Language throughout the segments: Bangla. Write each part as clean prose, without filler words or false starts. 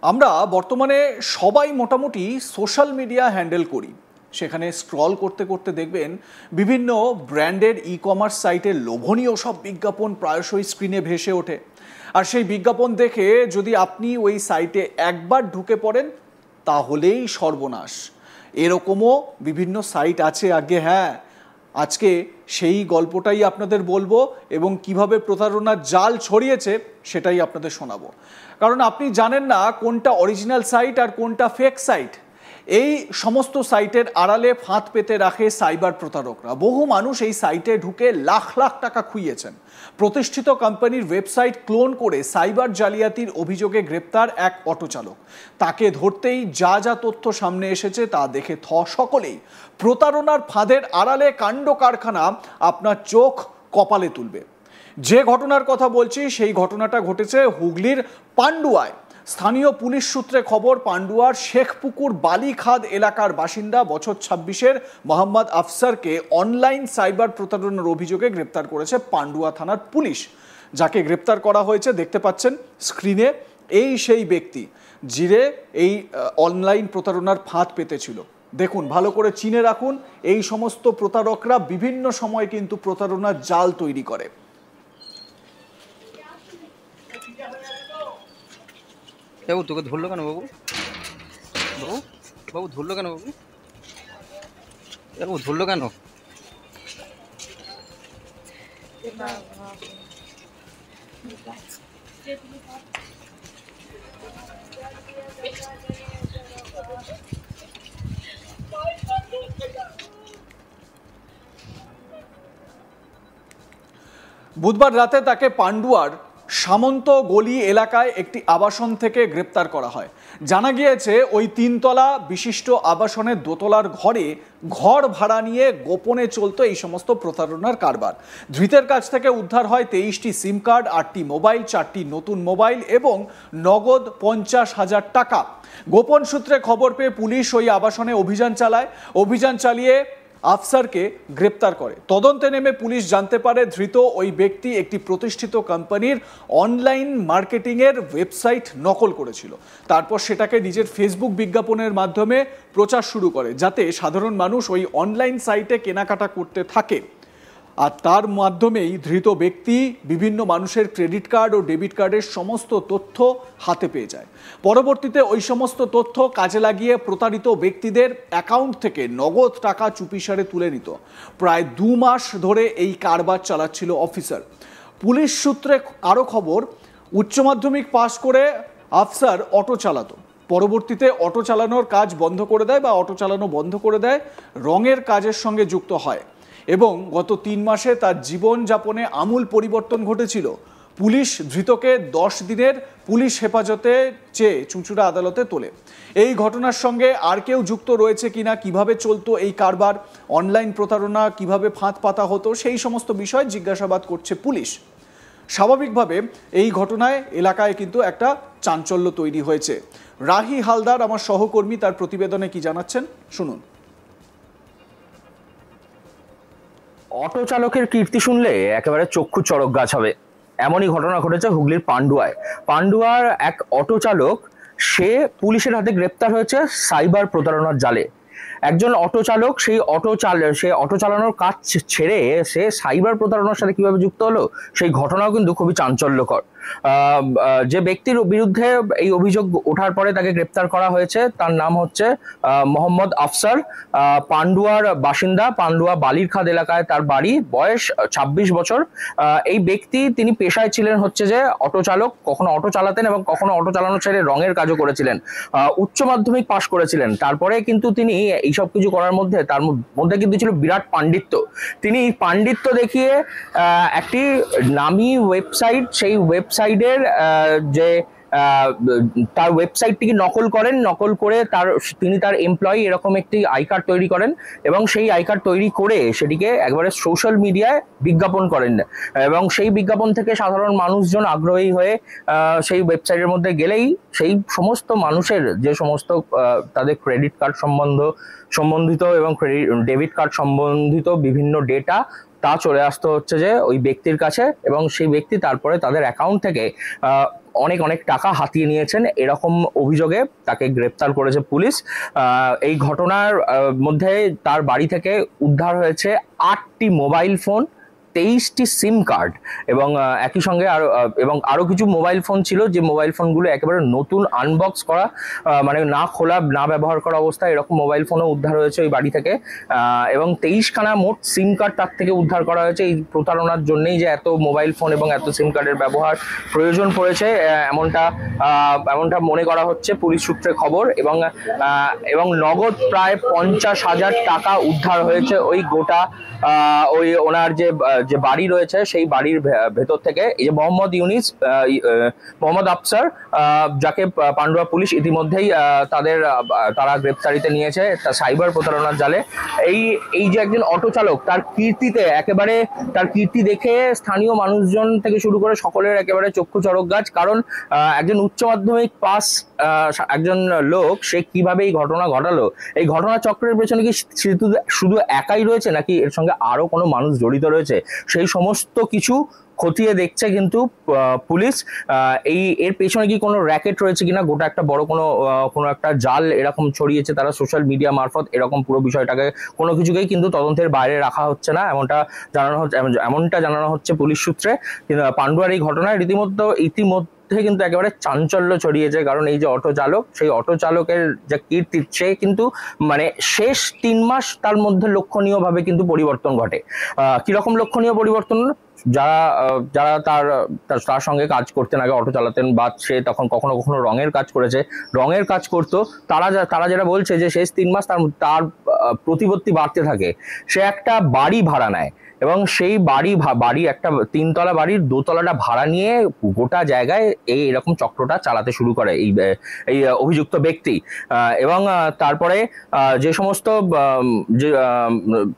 আমরা বর্তমানে সবাই মোটামুটি সোশ্যাল মিডিয়া হ্যান্ডেল করি। সেখানে স্ক্রল করতে করতে দেখবেন বিভিন্ন ব্র্যান্ডের ই কমার্স সাইটের লোভনীয় সব বিজ্ঞাপন প্রায়শই স্ক্রিনে ভেসে ওঠে। আর সেই বিজ্ঞাপন দেখে যদি আপনি ওই সাইটে একবার ঢুকে পড়েন তাহলেই সর্বনাশ। এরকমও বিভিন্ন সাইট আছে আগে। হ্যাঁ, আজকে সেই গল্পটাই আপনাদের বলবো এবং কিভাবে প্রতারণার জাল ছড়িয়েছে সেটাই আপনাদের শোনাবো। কারণ আপনি জানেন না কোনটা অরিজিনাল সাইট আর কোনটা ফেক সাইট। এই সমস্ত সাইটের আড়ালে ফাঁদ পেতে রাখে সাইবার প্রতারকরা। বহু মানুষ এই সাইটে ঢুকে লাখ লাখ টাকা খুইয়েছেন। প্রতিষ্ঠিত কোম্পানির ওয়েবসাইট ক্লোন করে সাইবার জালিয়াতির অভিযোগে গ্রেপ্তার এক অটো চালক। তাকে ধরতেই যা যা তথ্য সামনে এসেছে তা দেখে সকলেই। প্রতারণার ফাঁদের আড়ালে কাণ্ড কারখানা আপনার চোখ কপালে তুলবে। যে ঘটনার কথা বলছি সেই ঘটনাটা ঘটেছে হুগলির পান্ডুয়ায়। স্থানীয় পুলিশ সূত্রে খবর, পান্ডুয়ার শেখপুকুর বালিখাদ এলাকার বাসিন্দা বছর 26-এর মোহাম্মদ আফসারকে অনলাইন সাইবার প্রতারণার অভিযোগে গ্রেপ্তার করেছে পান্ডুয়া থানার পুলিশ। যাকে গ্রেপ্তার করা হয়েছে দেখতে পাচ্ছেন স্ক্রিনে, এই সেই ব্যক্তি যিনি এই অনলাইন প্রতারণার ফাঁদ পেতেছিল। দেখুন, ভালো করে চিনে রাখুন, এই সমস্ত প্রতারকরা বিভিন্ন সময় কিন্তু প্রতারণার জাল তৈরি করে। বাবু তোকে ধরলো কেন? বাবু বাবু বাবু ধরলো কেন? বাবু বাবু ধরলো কেন? বুধবার রাতে তাকে পান্ডুয়ার সামন্ত গলি এলাকায় একটি আবাসন থেকে গ্রেপ্তার করা হয়। জানা গিয়েছে ওই 3তলা বিশিষ্ট আবাসনের দোতলার ঘরে ঘর ভাড়া নিয়ে গোপনে চলতো এই সমস্ত প্রতারণার কারবার। ধৃতের কাছ থেকে উদ্ধার হয় 23টি সিম কার্ড, 8টি মোবাইল, 4টি নতুন মোবাইল এবং নগদ 50,000 টাকা। গোপন সূত্রে খবর পেয়ে পুলিশ ওই আবাসনে অভিযান চালায়। অভিযান চালিয়ে আফসারকে গ্রেপ্তার করে। তদন্তে নেমে পুলিশ জানতে পারে ধৃত ওই ব্যক্তি একটি প্রতিষ্ঠিত কোম্পানির অনলাইন মার্কেটিংয়ের ওয়েবসাইট নকল করেছিল। তারপর সেটাকে নিজের ফেসবুক বিজ্ঞাপনের মাধ্যমে প্রচার শুরু করে, যাতে সাধারণ মানুষ ওই অনলাইন সাইটে কেনাকাটা করতে থাকে। আর তার মাধ্যমেই ধৃত ব্যক্তি বিভিন্ন মানুষের ক্রেডিট কার্ড ও ডেবিট কার্ডের সমস্ত তথ্য হাতে পেয়ে যায়। পরবর্তীতে ওই সমস্ত তথ্য কাজে লাগিয়ে প্রতারিত ব্যক্তিদের অ্যাকাউন্ট থেকে নগদ টাকা চুপিসারে তুলে নিত। প্রায় 2 মাস ধরে এই কারবার চালাচ্ছিল অফিসার। পুলিশ সূত্রে আরও খবর, উচ্চ মাধ্যমিক পাশ করে আফসার অটো চালাতো। পরবর্তীতে অটো চালানোর কাজ বন্ধ করে দেয় বা অটো চালানো বন্ধ করে দেয়, রঙের কাজের সঙ্গে যুক্ত হয় এবং গত 3 মাসে তার জীবনযাপনে আমূল পরিবর্তন ঘটেছিল। পুলিশ ধৃতকে 10 দিনের পুলিশ হেফাজতে চেয়ে চুঁচুড়া আদালতে তোলে। এই ঘটনার সঙ্গে আর কেউ যুক্ত রয়েছে কিনা, কিভাবে চলতো এই কারবার, অনলাইন প্রতারণা কিভাবে ফাঁদ পাতা হতো, সেই সমস্ত বিষয় জিজ্ঞাসাবাদ করছে পুলিশ। স্বাভাবিকভাবে এই ঘটনায় এলাকায় কিন্তু একটা চাঞ্চল্য তৈরি হয়েছে। রাহি হালদার আমার সহকর্মী, তার প্রতিবেদনে কি জানাচ্ছেন শুনুন। অটো চালকের কীর্তি শুনলে একেবারে চক্ষু চড়ক গাছ হবে, এমনই ঘটনা ঘটেছে হুগলির পান্ডুয়ায়। পান্ডুয়ার এক অটো চালক, সে পুলিশের হাতে গ্রেপ্তার হয়েছে সাইবার প্রতারণার জালে। একজন অটো চালক সে অটো চালানোর কাজ ছেড়ে সে সাইবার প্রতারণার সাথে কিভাবে যুক্ত হলো, সেই ঘটনাও কিন্তু খুবই চাঞ্চল্যকর। যে ব্যক্তির বিরুদ্ধে এই অভিযোগ ওঠার পরে তাকে গ্রেপ্তার করা হয়েছে, তার নাম হচ্ছে মোহাম্মদ আফসার, পান্ডুয়ার বাসিন্দা, পান্ডুয়া বালিরখাদ এলাকায় তার বাড়ি, বয়স 26 বছর। এই ব্যক্তি, তিনি পেশায় ছিলেন হচ্ছে যে অটো চালক, কখনো অটো চালাতেন এবং কখনো অটো চালানো ছেড়ে রঙের কাজও করেছিলেন। উচ্চ মাধ্যমিক পাশ করেছিলেন, তারপরে কিন্তু তিনি এইসব কিছু করার মধ্যে তার মধ্যে কিন্তু ছিল বিরাট পাণ্ডিত্য। তিনি পাণ্ডিত্য দেখিয়ে একটি নামী ওয়েবসাইট, সেই ওয়েবসাইটের যে তার ওয়েবসাইটটিকে নকল করেন, নকল করে তিনি তার এমপ্লয়ি এরকম একটি আই কার্ড তৈরি করেন এবং সেই আই কার্ড তৈরি করে সেটিকে একবারে সোশ্যাল মিডিয়ায় বিজ্ঞাপন করেন এবং সেই বিজ্ঞাপন থেকে সাধারণ মানুষজন আগ্রহী হয়ে সেই ওয়েবসাইটের মধ্যে গেলেই সেই সমস্ত মানুষের যে সমস্ত তাদের ক্রেডিট কার্ড সম্বন্ধিত এবং ডেবিট কার্ড সম্বন্ধিত বিভিন্ন ডেটা তা চলে আসতে হচ্ছে যে ওই ব্যক্তির কাছে এবং সেই ব্যক্তি তারপরে তাদের অ্যাকাউন্ট থেকে অনেক অনেক টাকা হাতিয়ে নিয়েছেন, এরকম অভিযোগে তাকে গ্রেপ্তার করেছে পুলিশ। এই ঘটনার মধ্যে তার বাড়ি থেকে উদ্ধার হয়েছে 8টি মোবাইল ফোন, 23টি সিম কার্ড এবং একই সঙ্গে আরো কিছু মোবাইল ফোন ছিল, যে মোবাইল ফোনগুলো একেবারে নতুন আনবক্স করা, মানে না খোলা না ব্যবহার করা অবস্থায় এরকম মোবাইল ফোনও উদ্ধার হয়েছে ওই বাড়ি থেকে। এবং 23খানা মোট সিম কার্ড তার থেকে উদ্ধার করা হয়েছে। এই প্রতারণার জন্যই যে এত মোবাইল ফোন এবং এত সিম কার্ডের ব্যবহার প্রয়োজন পড়েছে, এমনটা মনে করা হচ্ছে পুলিশ সূত্রে খবর। এবং নগদ প্রায় 50,000 টাকা উদ্ধার হয়েছে ওই গোটা ওই ওনার যে বাড়ি রয়েছে সেই বাড়ির ভেতর থেকে। এই যে মোহাম্মদ আফসার, যাকে পান্ডুয়া পুলিশ ইতিমধ্যেই তারা গ্রেপ্তারিতে নিয়েছে সাইবার প্রতারণার জালে। এই যে একজন অটো চালক, তার কীর্তি দেখে স্থানীয় মানুষজন থেকে শুরু করে সকলের একেবারে চক্ষু চড়ক গাছ। কারণ একজন উচ্চ মাধ্যমিক পাস একজন লোক, সে কিভাবে এই ঘটনা ঘটালো, এই ঘটনা চক্রের পেছনে কি শুধু একাই রয়েছে নাকি এর সঙ্গে আরো কোনো মানুষ জড়িত রয়েছে, সেই সমস্ত কিছু খতিয়ে দেখছে কিন্তু পুলিশ। এর পেছনে কি কোনো র্যাকেট রয়েছে কিনা, গোটা একটা বড় কোনো একটা জাল এরকম ছড়িয়েছে তারা সোশ্যাল মিডিয়া মারফত, এরকম পুরো বিষয়টাকে কোনো কিছুকেই কিন্তু তদন্তের বাইরে রাখা হচ্ছে না, এমনটা জানানো হচ্ছে পুলিশ সূত্রে। কিন্তু পান্ডুয়ার এই ঘটনায় ইতিমধ্যে কিন্তু একেবারে চাঞ্চল্য ছড়িয়েছে। কারণ এই যে অটো চালক, সেই অটো চালকের যে কীর্তি, সে কিন্তু মানে শেষ 3 মাস তার মধ্যে লক্ষণীয়ভাবে কিন্তু পরিবর্তন ঘটে। কিরকম লক্ষণীয় পরিবর্তন? যারা তার সঙ্গে কাজ করতেন, আগে অটো চালাতেন, বা সে তখন কখনো কখনো রঙের কাজ করতো, তারা যারা বলছে যে শেষ 3 মাস তার প্রতিপত্তি বাড়তে থাকে। সে একটা বাড়ি ভাড়া নেয় এবং সেই বাড়ি একটা 3তলা বাড়ির 2তলাটা ভাড়া নিয়ে গোটা জায়গায় এরকম চক্রটা চালাতে শুরু করে এই অভিযুক্ত ব্যক্তি। এবং তারপরে যে সমস্ত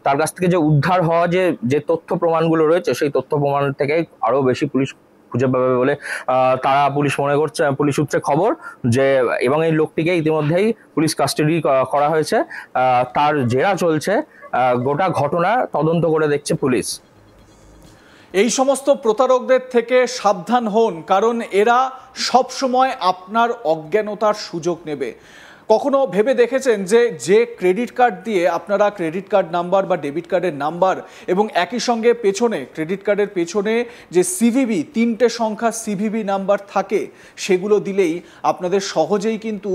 তার কাছ থেকে যে উদ্ধার হওয়া যে তথ্য প্রমাণগুলো রয়েছে, সেই তথ্য প্রমাণ থেকে আরো বেশি পুলিশ খুঁজে পাবে বলে পুলিশ মনে করছে, পুলিশ সূত্রে খবর যে। এবং এই লোকটিকে ইতিমধ্যেই পুলিশ কাস্টাডি করা হয়েছে, তার জেরা চলছে, গোটা ঘটনা তদন্ত করে দেখছে পুলিশ। এই সমস্ত প্রতারকদের থেকে সাবধান হন, কারণ এরা সব সময় আপনার অজ্ঞানতার সুযোগ নেবে। কখনো ভেবে দেখেছেন যে ক্রেডিট কার্ড দিয়ে আপনারা ক্রেডিট কার্ড নাম্বার বা ডেবিট কার্ডের নাম্বার এবং একই সঙ্গে পেছনে ক্রেডিট কার্ডের পেছনে যে সিভিভি 3টে সংখ্যা সিভিভি নাম্বার থাকে, সেগুলো দিলেই আপনাদের সহজেই কিন্তু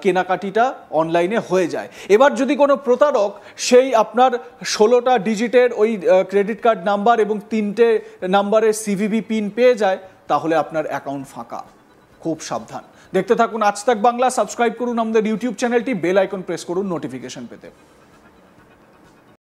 কেনাকাটিটা অনলাইনে হয়ে যায়। এবার যদি কোনো প্রতারক সেই আপনার 16টা ডিজিটের ওই ক্রেডিট কার্ড নাম্বার এবং 3টে নাম্বারের সিভিভি পিন পেয়ে যায়, তাহলে আপনার অ্যাকাউন্ট ফাঁকা। খুব সাবধান। দেখতে থাকুন আজ তাক বাংলা, সাবস্ক্রাইব করুন আমাদের ইউটিউব চ্যানেলটি, বেল আইকন প্রেস করুন নোটিফিকেশন পেতে।